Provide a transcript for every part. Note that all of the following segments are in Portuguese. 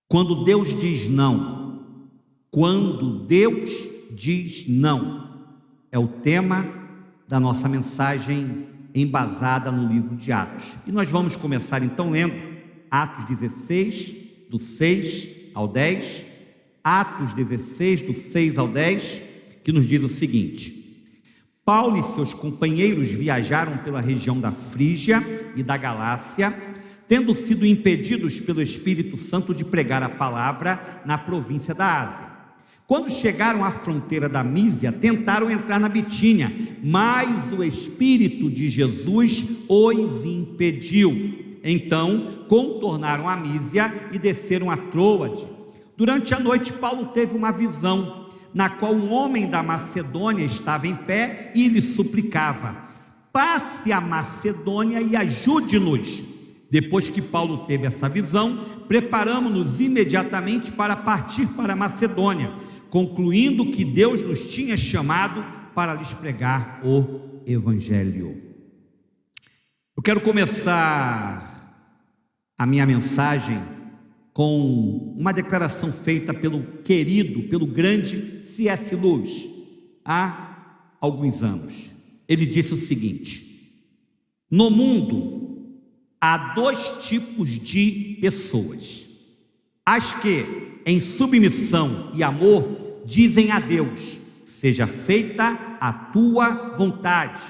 Quando Deus diz não, quando Deus diz não, é o tema da nossa mensagem embasada no livro de Atos. E nós vamos começar então lendo Atos 16, do 6 ao 10, Atos 16, do 6 ao 10, que nos diz o seguinte: Paulo e seus companheiros viajaram pela região da Frígia e da Galácia, tendo sido impedidos pelo Espírito Santo de pregar a palavra na província da Ásia. Quando chegaram à fronteira da Mísia, tentaram entrar na Bitínia, mas o Espírito de Jesus os impediu. Então, contornaram a Mísia e desceram a Troade. Durante a noite, Paulo teve uma visão, na qual um homem da Macedônia estava em pé e lhe suplicava: passe a Macedônia e ajude-nos. Depois que Paulo teve essa visão, preparamos-nos imediatamente para partir para a Macedônia, concluindo que Deus nos tinha chamado para lhes pregar o Evangelho. Eu quero começar a minha mensagem com uma declaração feita pelo grande C.S. Lewis, há alguns anos. Ele disse o seguinte: no mundo há dois tipos de pessoas: as que, em submissão e amor, dizem a Deus: seja feita a tua vontade,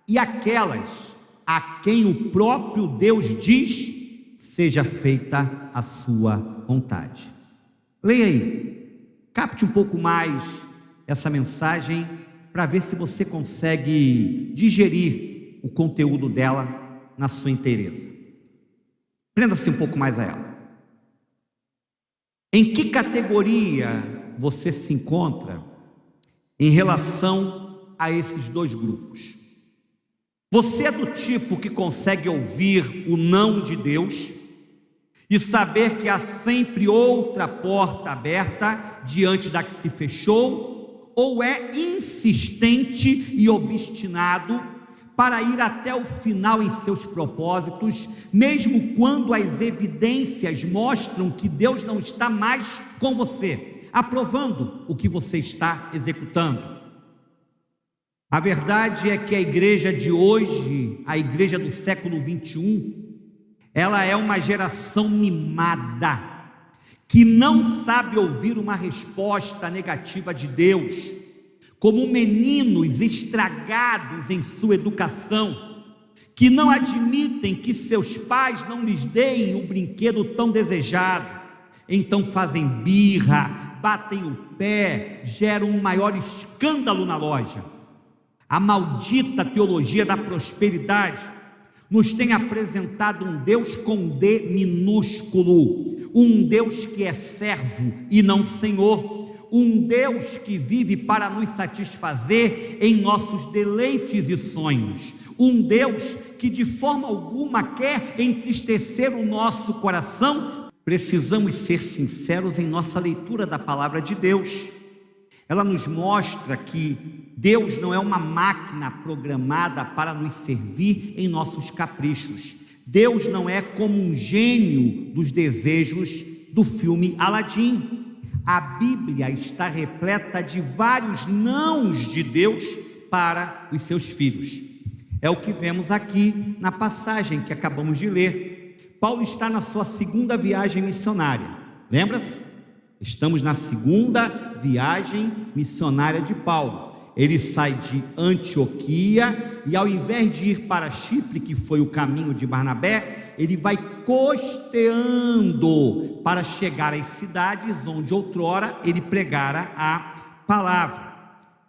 e aquelas a quem o próprio Deus diz: seja feita a sua vontade. Leia aí, capte um pouco mais essa mensagem para ver se você consegue digerir o conteúdo dela na sua inteireza. Prenda-se um pouco mais a ela. Em que categoria você se encontra em relação a esses dois grupos? Você é do tipo que consegue ouvir o não de Deus e saber que há sempre outra porta aberta diante da que se fechou, ou é insistente e obstinado para ir até o final em seus propósitos, mesmo quando as evidências mostram que Deus não está mais com você, aprovando o que você está executando? A verdade é que a igreja de hoje, a igreja do século 21, ela é uma geração mimada, que não sabe ouvir uma resposta negativa de Deus, como meninos estragados em sua educação, que não admitem que seus pais não lhes deem o brinquedo tão desejado, então fazem birra, batem o pé, geram um maior escândalo na loja. A maldita teologia da prosperidade nos tem apresentado um Deus com D minúsculo, um Deus que é servo e não senhor, um Deus que vive para nos satisfazer em nossos deleites e sonhos, um Deus que de forma alguma quer entristecer o nosso coração. Precisamos ser sinceros em nossa leitura da palavra de Deus. Ela nos mostra que Deus não é uma máquina programada para nos servir em nossos caprichos. Deus não é como um gênio dos desejos do filme Aladim. A Bíblia está repleta de vários nãos de Deus para os seus filhos. É o que vemos aqui na passagem que acabamos de ler. Paulo está na sua segunda viagem missionária. Lembra-se? Estamos na segunda viagem missionária de Paulo. Ele sai de Antioquia e, ao invés de ir para Chipre, que foi o caminho de Barnabé, ele vai costeando para chegar às cidades onde outrora ele pregara a palavra.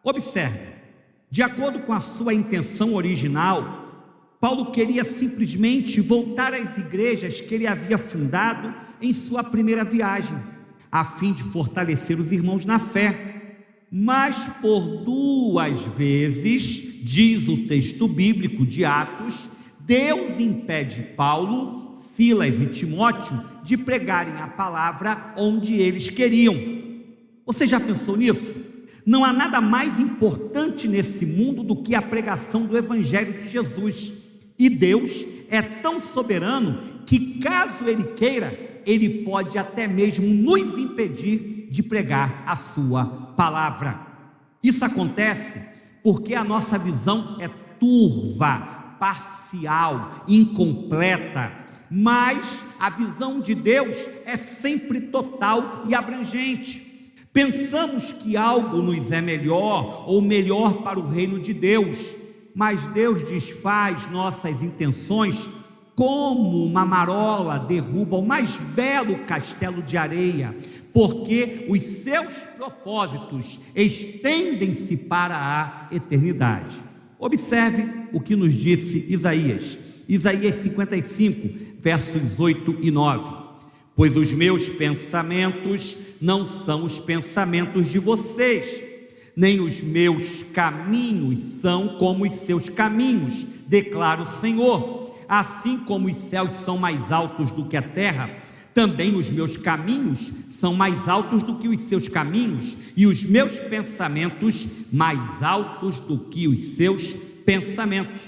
Observe, de acordo com a sua intenção original, Paulo queria simplesmente voltar às igrejas que ele havia fundado em sua primeira viagem, a fim de fortalecer os irmãos na fé. Mas por duas vezes, diz o texto bíblico de Atos, Deus impede Paulo, Silas e Timóteo de pregarem a palavra onde eles queriam. Você já pensou nisso? Não há nada mais importante nesse mundo do que a pregação do Evangelho de Jesus. E Deus é tão soberano que, caso Ele queira, ele pode até mesmo nos impedir de pregar a sua palavra. Isso acontece porque a nossa visão é turva, parcial, incompleta, mas a visão de Deus é sempre total e abrangente. Pensamos que algo nos é melhor ou melhor para o reino de Deus, mas Deus desfaz nossas intenções como uma marola derruba o mais belo castelo de areia, porque os seus propósitos estendem-se para a eternidade. Observe o que nos disse Isaías 55, versos 8 e 9. Pois os meus pensamentos não são os pensamentos de vocês, nem os meus caminhos são como os seus caminhos, declara o Senhor. Assim como os céus são mais altos do que a terra, também os meus caminhos são mais altos do que os seus caminhos, e os meus pensamentos mais altos do que os seus pensamentos.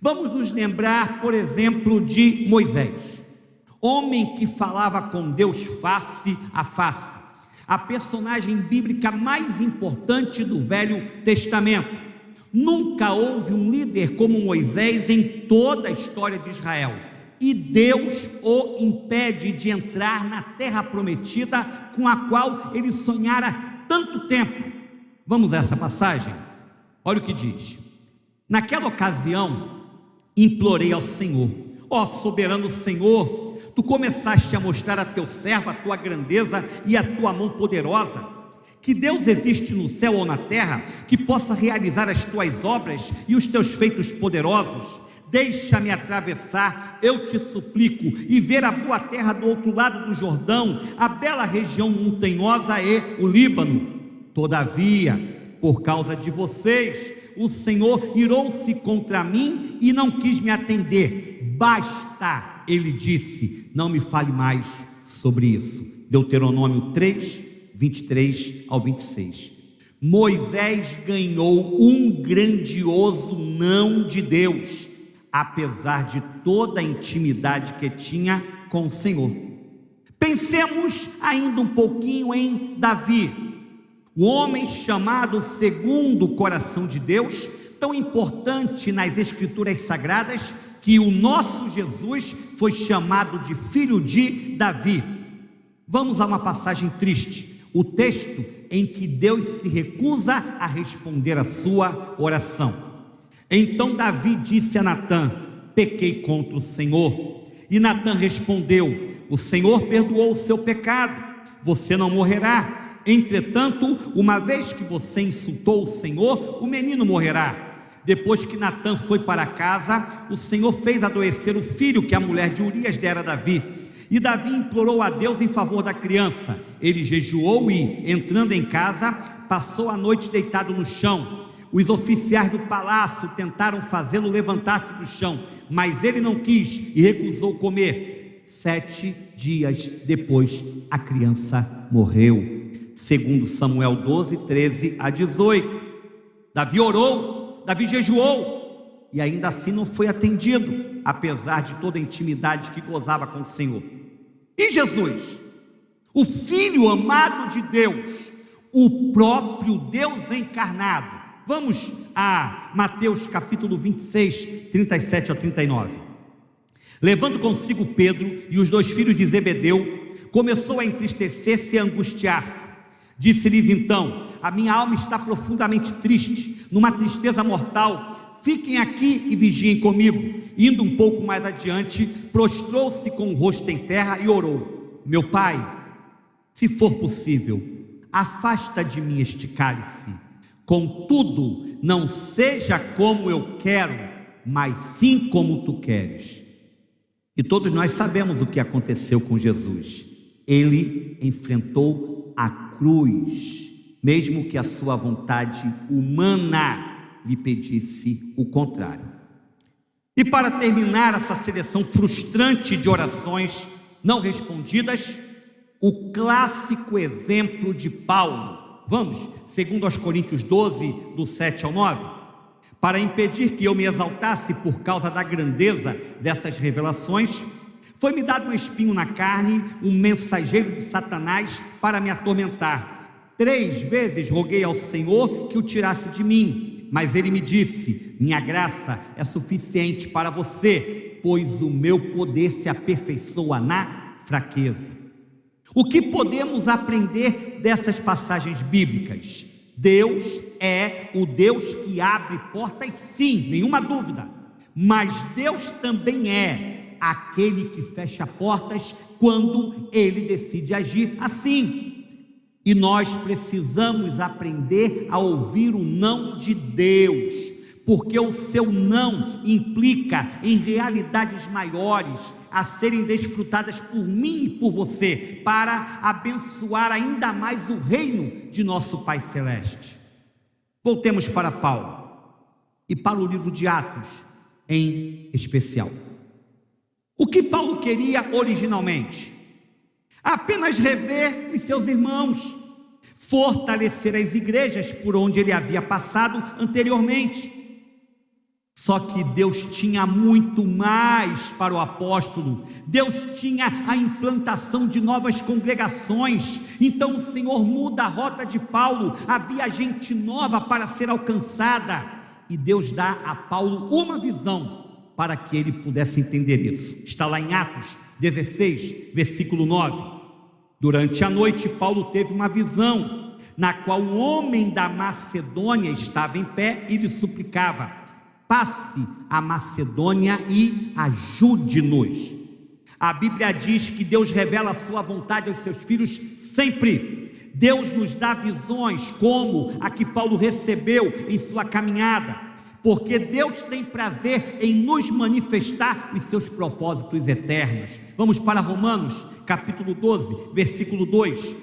Vamos nos lembrar, por exemplo, de Moisés, homem que falava com Deus face a face, a personagem bíblica mais importante do Velho Testamento. Nunca houve um líder como Moisés em toda a história de Israel, e Deus o impede de entrar na terra prometida com a qual ele sonhara tanto tempo. Vamos a essa passagem? Olha o que diz: naquela ocasião implorei ao Senhor, ó soberano Senhor, tu começaste a mostrar a teu servo a tua grandeza e a tua mão poderosa. Que Deus existe no céu ou na terra, que possa realizar as tuas obras e os teus feitos poderosos. Deixa-me atravessar, eu te suplico, e ver a boa terra do outro lado do Jordão, a bela região montanhosa e o Líbano. Todavia, por causa de vocês, o Senhor irou-se contra mim e não quis me atender. Basta, ele disse, não me fale mais sobre isso. Deuteronômio 3, 23 ao 26. Moisés ganhou um grandioso não de Deus, apesar de toda a intimidade que tinha com o Senhor. Pensemos ainda um pouquinho em Davi, o homem chamado segundo o coração de Deus, tão importante nas Escrituras Sagradas, que o nosso Jesus foi chamado de filho de Davi. Vamos a uma passagem triste, o texto em que Deus se recusa a responder a sua oração. Então Davi disse a Natã: pequei contra o Senhor. E Natã respondeu: o Senhor perdoou o seu pecado, você não morrerá. Entretanto, uma vez que você insultou o Senhor, o menino morrerá. Depois que Natã foi para casa, o Senhor fez adoecer o filho que a mulher de Urias dera a Davi. E Davi implorou a Deus em favor da criança. Ele jejuou e, entrando em casa, passou a noite deitado no chão. Os oficiais do palácio tentaram fazê-lo levantar-se do chão, mas ele não quis e recusou comer. 7 dias depois, a criança morreu. Segundo Samuel 12, 13 a 18. Davi orou, Davi jejuou, e ainda assim não foi atendido, apesar de toda a intimidade que gozava com o Senhor. E Jesus, o Filho amado de Deus, o próprio Deus encarnado. Vamos a Mateus capítulo 26, 37 ao 39. Levando consigo Pedro e os 2 filhos de Zebedeu, começou a entristecer-se e a angustiar-se. Disse-lhes então: a minha alma está profundamente triste, numa tristeza mortal. Fiquem aqui e vigiem comigo. Indo um pouco mais adiante, prostrou-se com o rosto em terra e orou: meu pai, se for possível, afasta de mim este cálice. Contudo, não seja como eu quero, mas sim como tu queres. E todos nós sabemos o que aconteceu com Jesus. Ele enfrentou a cruz, mesmo que a sua vontade humana lhe pedisse o contrário. E para terminar essa seleção frustrante de orações não respondidas, o clássico exemplo de Paulo. Vamos, segundo aos Coríntios 12, do 7 ao 9. Para impedir que eu me exaltasse por causa da grandeza dessas revelações, Foi-me dado um espinho na carne, um mensageiro de Satanás para me atormentar. 3 vezes roguei ao Senhor que o tirasse de mim, mas ele me disse: minha graça é suficiente para você, pois o meu poder se aperfeiçoa na fraqueza. O que podemos aprender dessas passagens bíblicas? Deus é o Deus que abre portas, sim, nenhuma dúvida, mas Deus também é aquele que fecha portas quando Ele decide agir assim. E nós precisamos aprender a ouvir o não de Deus, porque o seu não implica em realidades maiores a serem desfrutadas por mim e por você, para abençoar ainda mais o reino de nosso Pai Celeste. Voltemos para Paulo e para o livro de Atos em especial. O que Paulo queria originalmente? Apenas rever os seus irmãos, fortalecer as igrejas por onde ele havia passado anteriormente. Só que Deus tinha muito mais para o apóstolo. Deus tinha a implantação de novas congregações. Então o Senhor muda a rota de Paulo. Havia gente nova para ser alcançada, e Deus dá a Paulo uma visão para que ele pudesse entender isso. Está lá em Atos 16, versículo 9. Durante a noite, Paulo teve uma visão, na qual um homem da Macedônia estava em pé e lhe suplicava: passe a Macedônia e ajude-nos. A Bíblia diz que Deus revela a sua vontade aos seus filhos sempre. Deus nos dá visões como a que Paulo recebeu em sua caminhada, porque Deus tem prazer em nos manifestar os seus propósitos eternos. Vamos para Romanos, capítulo 12, versículo 2.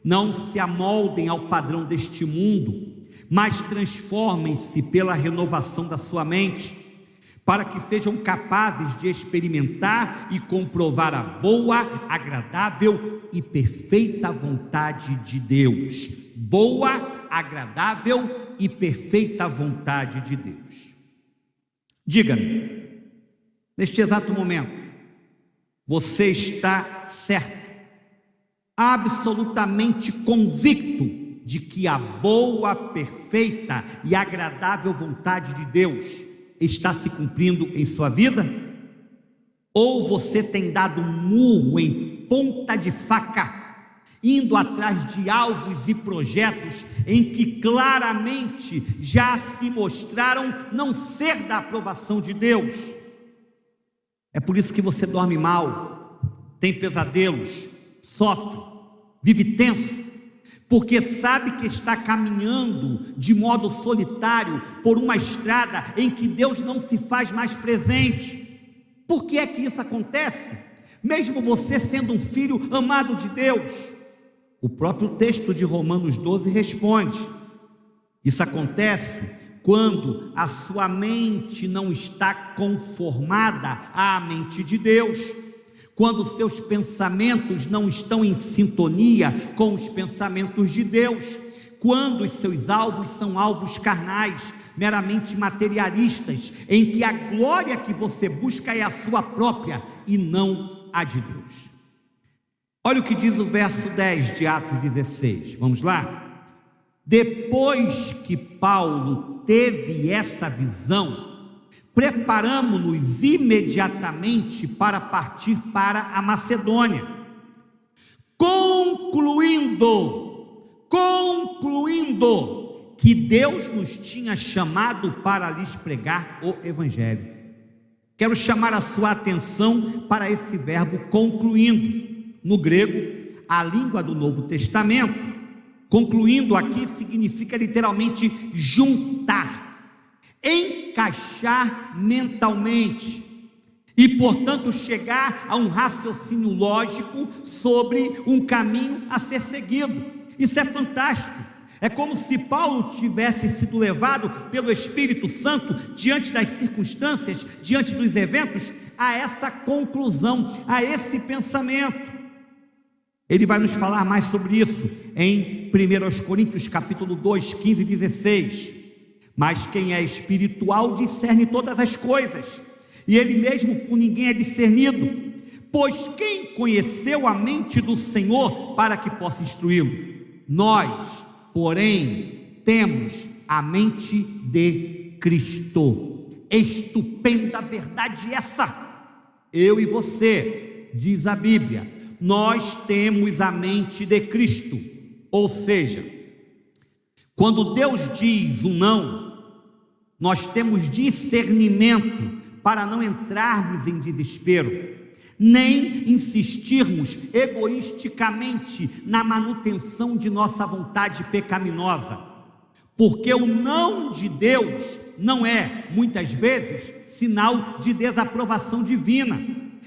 Não se amoldem ao padrão deste mundo, mas transformem-se pela renovação da sua mente, para que sejam capazes de experimentar e comprovar a boa, agradável e perfeita vontade de Deus. Boa, agradável e perfeita vontade de Deus. Diga-me, neste exato momento, você está certo, absolutamente convicto de que a boa, perfeita e agradável vontade de Deus está se cumprindo em sua vida? Ou você tem dado um murro em ponta de faca, indo atrás de alvos e projetos em que claramente já se mostraram não ser da aprovação de Deus? É por isso que você dorme mal, tem pesadelos, sofre, vive tenso, porque sabe que está caminhando de modo solitário por uma estrada em que Deus não se faz mais presente. Por que é que isso acontece? Mesmo você sendo um filho amado de Deus, o próprio texto de Romanos 12 responde: isso acontece quando a sua mente não está conformada à mente de Deus, quando seus pensamentos não estão em sintonia com os pensamentos de Deus, quando os seus alvos são alvos carnais, meramente materialistas, em que a glória que você busca é a sua própria e não a de Deus. Olha o que diz o verso 10 de Atos 16, vamos lá? Depois que Paulo teve essa visão, preparamo-nos imediatamente para partir para a Macedônia, concluindo que Deus nos tinha chamado para lhes pregar o Evangelho. Quero chamar a sua atenção para esse verbo concluindo. No grego, a língua do Novo Testamento, concluindo aqui significa literalmente juntar, encaixar mentalmente e, portanto, chegar a um raciocínio lógico sobre um caminho a ser seguido. Isso é fantástico. É como se Paulo tivesse sido levado pelo Espírito Santo diante das circunstâncias, diante dos eventos, a essa conclusão, a esse pensamento. Ele vai nos falar mais sobre isso em 1 Coríntios capítulo 2, 15 e 16. Mas quem é espiritual discerne todas as coisas, e ele mesmo por ninguém é discernido. Pois quem conheceu a mente do Senhor para que possa instruí-lo? Nós, porém, temos a mente de Cristo. Estupenda verdade essa. Eu e você, diz a Bíblia, nós temos a mente de Cristo. Ou seja, quando Deus diz um não, nós temos discernimento para não entrarmos em desespero, nem insistirmos egoisticamente na manutenção de nossa vontade pecaminosa, porque o não de Deus não é, muitas vezes, sinal de desaprovação divina,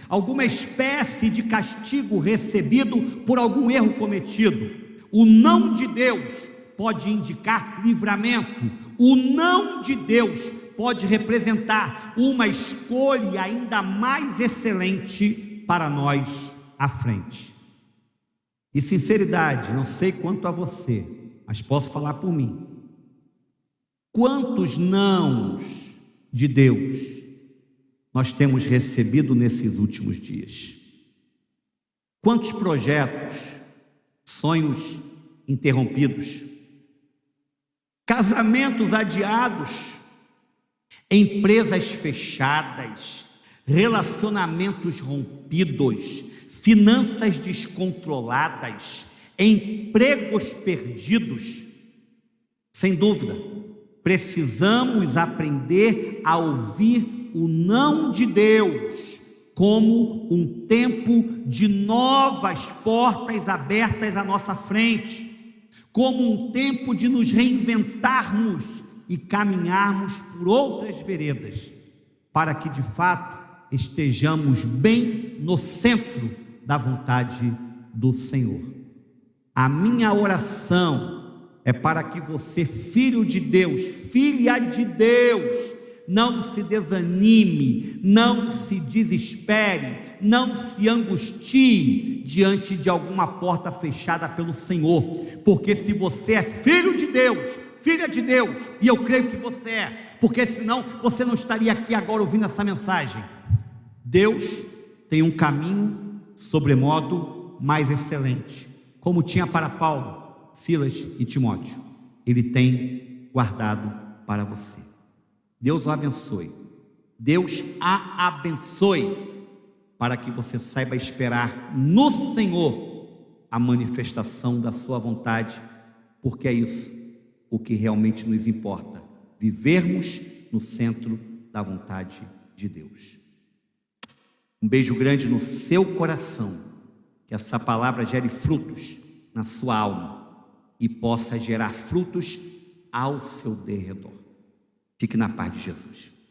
alguma espécie de castigo recebido por algum erro cometido. O não de Deus pode indicar livramento, o não de Deus pode representar uma escolha ainda mais excelente para nós à frente. E sinceridade, não sei quanto a você, mas posso falar por mim. Quantos nãos de Deus nós temos recebido nesses últimos dias? Quantos projetos, sonhos interrompidos, casamentos adiados, empresas fechadas, relacionamentos rompidos, finanças descontroladas, empregos perdidos. Sem dúvida, precisamos aprender a ouvir o não de Deus como um tempo de novas portas abertas à nossa frente, como um tempo de nos reinventarmos e caminharmos por outras veredas, para que de fato estejamos bem no centro da vontade do Senhor. A minha oração é para que você, filho de Deus, filha de Deus, não se desanime, não se desespere, não se angustie diante de alguma porta fechada pelo Senhor, porque se você é filho de Deus, filha de Deus, e eu creio que você é, porque senão você não estaria aqui agora ouvindo essa mensagem. Deus tem um caminho sobremodo mais excelente, como tinha para Paulo, Silas e Timóteo. Ele tem guardado para você. Deus o abençoe. Deus a abençoe, para que você saiba esperar no Senhor a manifestação da sua vontade, porque é isso o que realmente nos importa, vivermos no centro da vontade de Deus. Um beijo grande no seu coração, que essa palavra gere frutos na sua alma e possa gerar frutos ao seu derredor. Fique na paz de Jesus.